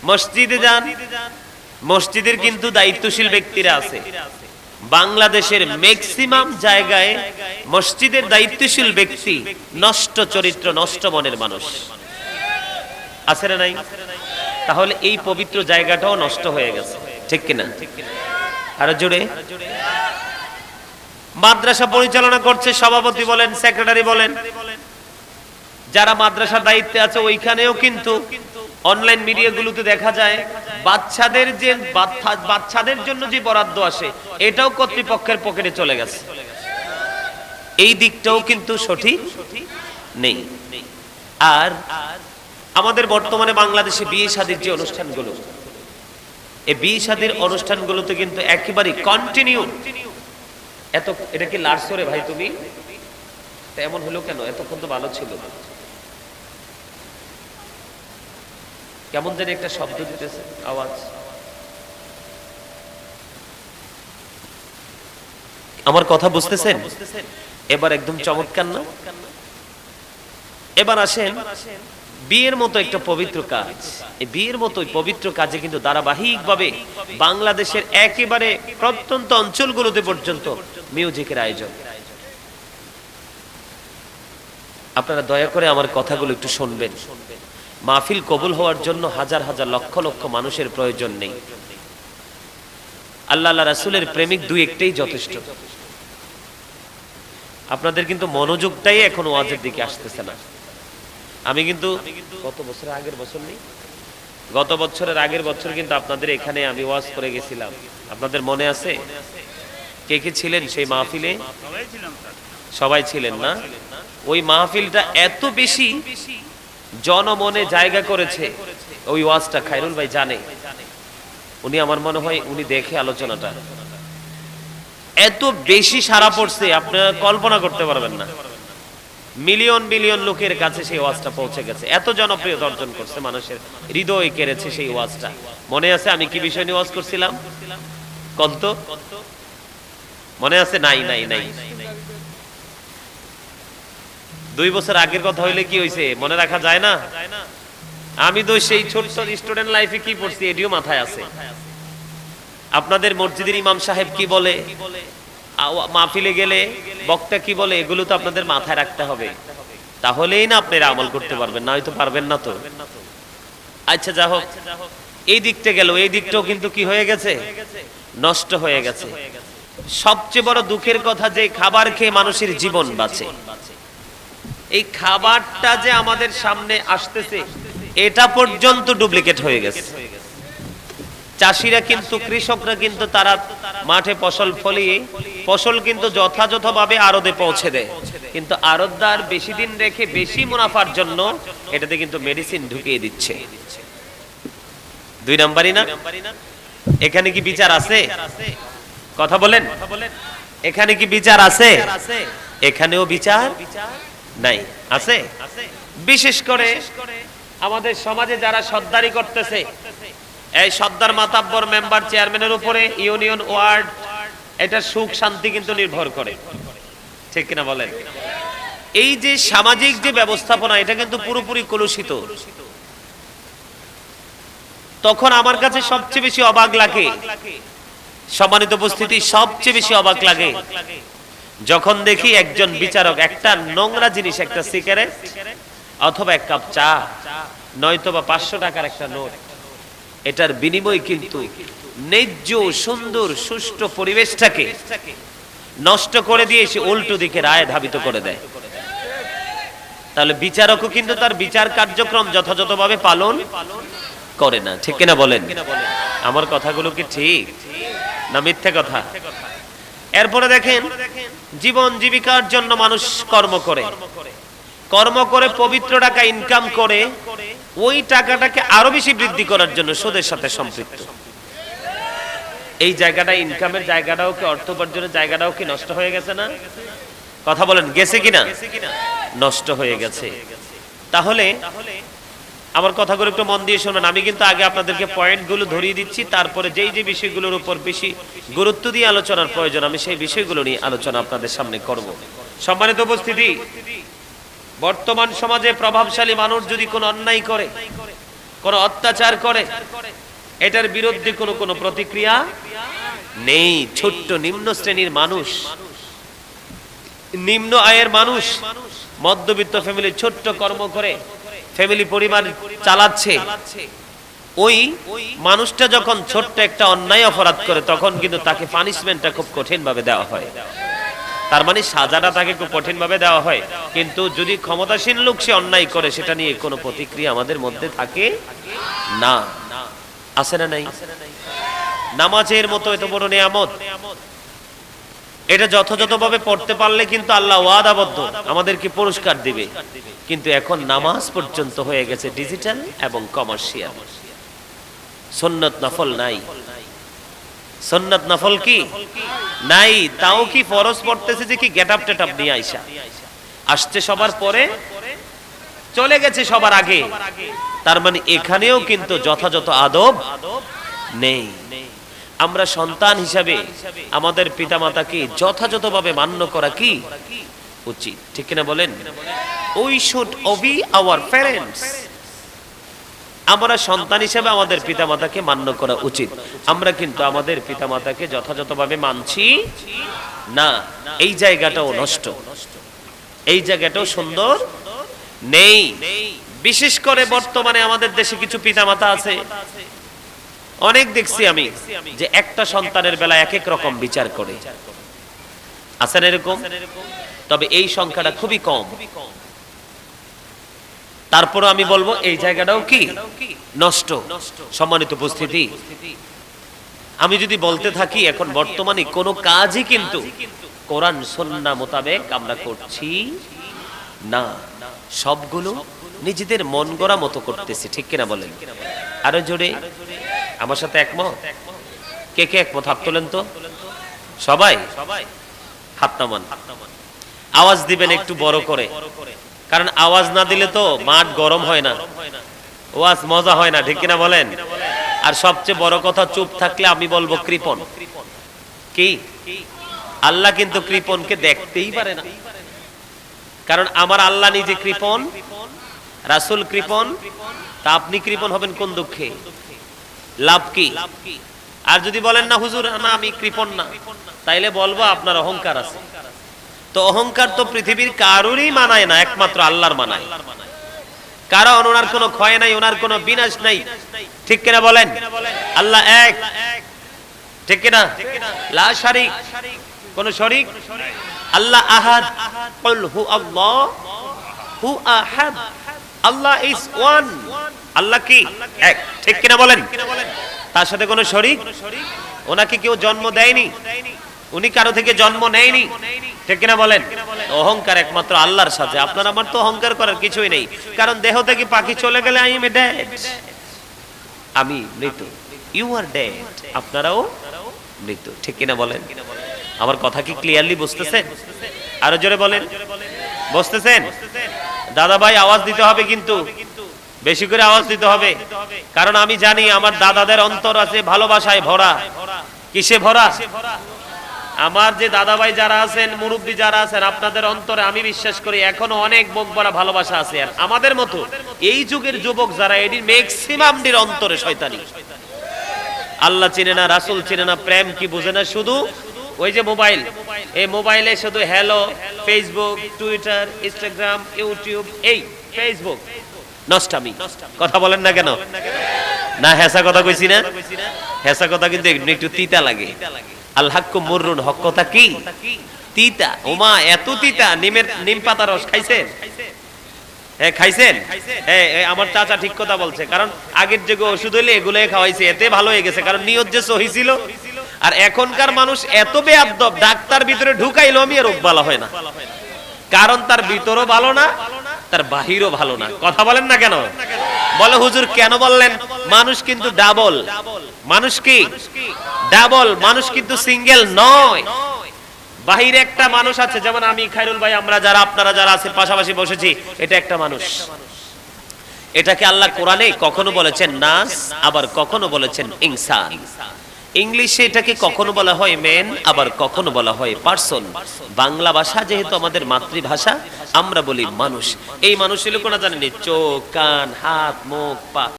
মসজিদে যান, মসজিদের কিন্তু দায়িত্বশীল ব্যক্তিরা আছে। বাংলাদেশের ম্যাক্সিমাম জায়গায় মসজিদের দায়িত্বশীল ব্যক্তি নষ্ট চরিত্র, নষ্ট মনের মানুষ আছে না নাই? তাহলে এই পবিত্র জায়গাটাও নষ্ট হয়ে গেছে, ঠিক কিনা? আরো জোরে। মাদ্রাসা পরিচালনা করছে সভাপতি বলেন, সেক্রেটারি বলেন, যারা মাদ্রাসার দায়িত্বে আছে, ওইখানেও কিন্তু অনলাইন মিডিয়াগুলোতে দেখা যায় বাচ্চাদের জন্য যে বরাদ্দ আসে এটাও কর্তৃপক্ষের পকেটে চলে গেছে। এই দিকটাও কিন্তু সঠিক নেই। আর আমাদের বর্তমানে বাংলাদেশে বিয়ে শাদীর যে অনুষ্ঠানগুলো, এই বিয়ে শাদীর অনুষ্ঠানগুলোতে কিন্তু একেবারে কন্টিনিউ এটা কি লাড়ছরে ভাই তুমি এমন হলো কেন? এতক্ষণ তো ভালো ছিল। কেমন জানি একটা শব্দ দিতেছে, আওয়াজ। আমার কথা বুঝতেছেন? এবার একদম চমৎকার না? এবার আসেন বিয়ের মতো একটা পবিত্র কাজ, এই বিয়ের মতো পবিত্র কাজে কিন্তু ধারাবাহিকভাবে বাংলাদেশের একেবারে প্রত্যন্ত অঞ্চলগুলোতে পর্যন্ত মিউজিকের আয়োজন। আপনারা দয়া করে আমার কথাগুলো একটু শুনবেন। মাহফিল কবুল হওয়ার জন্য হাজার হাজার লক্ষ লক্ষ মানুষের প্রয়োজন নেই। আল্লাহ রাসূলের প্রেমিক দুই একটাই যথেষ্ট। আপনাদের কিন্তু মনোযোগটাই এখন ওয়াজের দিকে আসতেছে না। আমি কিন্তু গত বছরের আগের বছর কিন্তু আপনাদের এখানে আমি ওয়াজ করে গেছিলাম, আপনাদের মনে আছে? কে কে ছিলেন সেই মাহফিলে? সবাই ছিলেন না? ওই মাহফিলটা এত বেশি জনমনে জায়গা করেছে, ওই ওয়াজটা খায়রুল ভাই জানে, উনি আমার মনে হয় উনি দেখে আলোচনাটা এত বেশি সাড়া পড়ছে আপনারা কল্পনা করতে পারবেন না। মিলিয়ন মিলিয়ন লোকের কাছে সেই ওয়াজটা পৌঁছে গেছে, এত জনপ্রিয়তা অর্জন করছে, মানুষের হৃদয় কেড়েছে সেই ওয়াজটা। মনে আছে আমি কি বিষয় নিয়ে ওয়াজ করছিলাম? কত মনে আছে? নাই নাই নাই 2 বছর আগের কথা হইলে কি হইছে মনে রাখা যায় না? আমি তো সেই ছোট্ট স্টুডেন্ট লাইফে কি পড়ছি এটিও মাথায় আছে। আপনাদের মসজিদের ইমাম সাহেব কি বলে, মাহফিলে গেলে বক্তা কি বলে, এগুলো তো আপনাদের মাথায় রাখতে হবে, তাহলেই না আপনারা আমল করতে পারবেন, না হয়তো পারবেন না তো। আচ্ছা যা হোক, এই দিকটা গেল, এই দিকটাও কিন্তু কি হয়ে গেছে? নষ্ট হয়ে গেছে। সবচেয়ে বড় দুঃখের কথা যে খাবার খেয়ে মানুষের জীবন বাঁচে, এই খাবারটা যে আমাদের সামনে আসতেছে এটা পর্যন্ত ডুপ্লিকেট হয়ে গেছে। চাষিরা কিন্তু, কৃষকরা কিন্তু তারা মাঠে ফসল ফলিয়ে ফসল কিন্তু যথাযথভাবে আড়তে পৌঁছে দেয়, কিন্তু আড়তদার বেশি দিন রেখে বেশি মুনাফার জন্য এটাতে কিন্তু মেডিসিন ঢুকিয়ে দিচ্ছে। 2 নাম্বারই না? এখানে কি বিচার আছে? কথা বলেন, এখানে কি বিচার আছে? এখানেও বিচার নাই। আছে? বিশেষ করে আমাদের সমাজে যারা সর্দারি করতেছে, এই সর্দার মাতাব্বর মেম্বার চেয়ারম্যানের উপরে ইউনিয়ন ওয়ার্ড, এটা সুখ শান্তি কিন্তু নির্ভর করে, ঠিক কিনা বলেন? এই যে সামাজিক যে ব্যবস্থাপনা এটা কিন্তু পুরোপুরি কলুষিত। তখন আমার কাছে সবচেয়ে বেশি অবাক লাগে, সম্মানিত উপস্থিতি, সবচেয়ে বেশি অবাক লাগে যখন দেখি একজন বিচারক একটা নোংরা জিনিস, একটা সিগারেট অথবা 1 কাপ চা, নয়তো বা 500 টাকার একটা নোট, এটার বিনিময়ে কিন্তু ন্যায্য সুন্দর সুষ্ঠু পরিবেশটাকে নষ্ট করে দিয়ে সে উল্টো দিকে রায় ধাবিত করে দেয়। তাহলে বিচারকও কিন্তু তার বিচার কার্যক্রম যথাযথভাবে পালন করে না, ঠিক কিনা বলেন? আমার কথাগুলো কি ঠিক না মিথ্যে কথা? এরপরে দেখেন, জীবন জীবিকার জন্য মানুষ কর্ম করে পবিত্র টাকা ইনকাম করে, ওই টাকাটাকে আরো বেশি বৃদ্ধি করার জন্য সুদের সাথে সম্পৃক্ত। এই জায়গাটা, ইনকামের জায়গাটাও কি, অর্থ উপার্জনের জায়গাটাও কি নষ্ট হয়ে গেছে না? কথা বলেন, গেছে কিনা? নষ্ট হয়ে গেছে। তাহলে আমার কথাগুলো একটু মন দিয়ে শুনবেন। আমি কিন্তু আগে আপনাদেরকে পয়েন্টগুলো ধরিয়ে দিচ্ছি, তারপরে যেই যে বিষয়গুলোর উপর বেশি গুরুত্ব দিয়ে আলোচনার প্রয়োজন আমি সেই বিষয়গুলো নিয়ে আলোচনা আপনাদের সামনে করব। সম্মানিত উপস্থিতি, বর্তমান সমাজে প্রভাবশালী মানুষ যদি কোনো অন্যায় করে, কোন অত্যাচার করে, এটার বিরুদ্ধে কোনো প্রতিক্রিয়া নেই। ছোট্ট নিম্ন শ্রেণীর মানুষ, নিম্ন আয়ের মানুষ, মধ্যবিত্ত ফ্যামিলি ছোট্ট কর্ম করে ফ্যামিলি পরিবার চালাচ্ছে, ওই মানুষটা যখন ছোট্ট একটা অন্যায় অপরাধ করে তখন কিন্তু তাকে পানিশমেন্টটা খুব কঠিন ভাবে দেওয়া হয়। তার মানে সাজাটা তাকে খুব কঠিন ভাবে দেওয়া হয়। কিন্তু যদি ক্ষমতাসীন লোক সে অন্যায় করে, সেটা নিয়ে কোনো প্রতিক্রিয়া আমাদের মধ্যে থাকে না। আছে না নাই? নামাজের মতো এত বড় নিয়ামত, এটা যথাযথভাবে পড়তে পারলে কিন্তু আল্লাহ ওয়াদাবদ্ধ আমাদেরকে পুরস্কার দিবে। কিন্তু এখন নামাজ পর্যন্ত হয়ে গেছে ডিজিটাল এবং কমার্শিয়াল। সুন্নাত নফল নাই। সুন্নাত নফল কি নাই? তাও কি ফরজ পড়তেছে যে কি গেটআপ টেটআপ নিয়ে আইসা আসছে সবার পরে, চলে গেছে সবার আগে। তার মানে এখানেও কিন্তু যথাযথ আদব নেই। আমরা সন্তান হিসাবে আমাদের পিতামাতাকে যথাযথভাবে মান্য করা কি উচিত, ঠিক কিনা বলেন? We should Obi our parents. আমরা সন্তান হিসেবে আমাদের পিতামাতাকে মান্য করা উচিত। আমরা কিন্তু আমাদের পিতামাতাকে যথাযথভাবে মানছি না। এই জায়গাটাও নষ্ট, এই জায়গাটাও সুন্দর নেই। বিশেষ করে বর্তমানে আমাদের দেশে কিছু পিতামাতা আছে, অনেক দেখছি আমি, যে একটা সন্তানের বেলা এক এক রকম বিচার করে। আছেন এরকম? তবে এই সংখ্যাটা খুবই কম। তারপরও আমি বলবো এই জায়গাটাও কি নষ্ট। সম্মানিত উপস্থিতি, আমি যদি বলতে থাকি এখন বর্তমানে কোনো কাজই কিন্তু কোরআন সুন্নাহ মোতাবেক আমরা করছি না। সবগুলো নিজেদের মন গড়া মতো করতেছি, ঠিক কিনা বলেন? আরো জোরে আমার সাথে একমত? কে কে একমত? হাত তোলেন তো সবাই, হাত নামান। আওয়াজ দিবেন একটু বড় করে, কারণ আওয়াজ না দিলে তো মাঠ গরম হয় না, ওয়াজ মজা হয় না, ঠিক কিনা বলেন? আর সবচেয়ে বড় কথা, চুপ থাকলে আমি বলবো কৃপণ। কি? আল্লাহ কিন্তু কৃপণকে দেখতেই পারে না, কারণ আমার আল্লাহ নিজে কৃপণ, রাসূল কৃপণ, তা আপনি কৃপণ হবেন কোন দুঃখে? লাভ কি? আর যদি বলেন না হুজুর না আমি কৃপণ না, তাইলে বলবো আপনার অহংকার আছে। তো অহংকার তো পৃথিবীর কারোরই মানায় না, একমাত্র আল্লাহর মানায়। কারণ ওনার কোনো ক্ষয় নাই, ওনার কোনো বিনাশ নাই, ঠিক কিনা বলেন? আল্লাহ এক, ঠিক কিনা? লা শারিক, কোন শরীক। আল্লাহ আহাদ, কুল হু আল্লাহু আহাদ। আল্লাহ ইজ ওয়ান, আল্লাহ কি এক, ঠিক কিনা বলেন? তার সাথে কোনো শরীক। ওনাকে কেউ জন্ম দেয়নি, উনি কারো থেকে জন্ম নেয়নি, ঠিক কিনা বলেন? অহংকার একমাত্র আল্লাহর সাথে। আপনার আমার তো অহংকার করার কিছুই নেই, কারণ দেহ থেকে পাখি চলে গেলে আই এম ডেড, আমি মৃত। ইউ আর ডেড, আপনারাও মৃত, ঠিক কিনা বলেন? আমার কথা কি ক্লিয়ারলি বুঝতেছেন? আরো জোরে বলেন, বুঝতেছেন? দাদা ভাই আওয়াজ দিতে হবে, কিন্তু বেশি করে আওয়াজ দিতে হবে, কারণ আমি জানি আমার দাদাদের অন্তর আছে ভালোবাসায় ভরা। কিসে ভরা? আমার যে দাদা ভাই যারা আছেন, মুরব্বী যারা আছেন, আপনাদের অন্তরে আমি বিশ্বাস করি এখনো অনেক বুক ভরা ভালোবাসা আছে। আর আমাদের মতো এই যুগের যুবক যারা, এটি ম্যাক্সিমামদের অন্তরে শয়তানি। আল্লাহ চিনে না, রাসূল চিনে না, প্রেম কি বুঝে না, শুধু ওই যে মোবাইল, এই মোবাইলে শুধু hello, Facebook, Twitter, Instagram, YouTube, এই ফেসবুক নষ্টামি। কথা বলেন না কেন? না হেসা কথা কইছি না? হেসা কথা কিন্তু একটু তিতা লাগে। আল হাক্কু মুররুন, হক কথা কি তিতা। ওমা এত তিতা। নিম পাতা রস খাইছেন? হ্যাঁ খাইছেন? হ্যাঁ, আমার চাচা ঠিক কথা বলছে, কারণ আগের যুগে ওষুধ হইলে এগুলোই খাওয়াইছে, এতে ভালো হয়ে গেছে, কারণ নিয়ত যে সহি ছিল। আর এখনকার মানুষ এত বেয়াদব, ডাক্তার ভিতরে ঢুকাইলো আমি রোগ ভালো হয় না, কারণ তার ভিতরও ভালো না, তার বাহিরও ভালো না। কথা বলেন না কেন? বলে হুজুর কেন বললেন? মানুষ কিন্তু ডাবল। মানুষ কি ডাবল? মানুষ কিন্তু সিঙ্গেল নয়। বাহিরে একটা মানুষ আছে, যেমন আমি, খায়রুল ভাই, আমরা যারা, আপনারা যারা আছে পাশাপাশি বসেছি, এটা একটা মানুষ। এটাকে আল্লাহ কোরআনে কখনো বলেছেন নাস, আবার কখনো বলেছেন ইনসান। ইংলিশে এটাকে কখনো বলা হয় ম্যান, আবার কখনো বলা হয় পারসন। বাংলা ভাষা যেহেতু আমাদের মাতৃভাষা, আমরা বলি মানুষ। এই মানুষের লোকেরা জানেন চোখ, কান, হাত, মুখ, পা।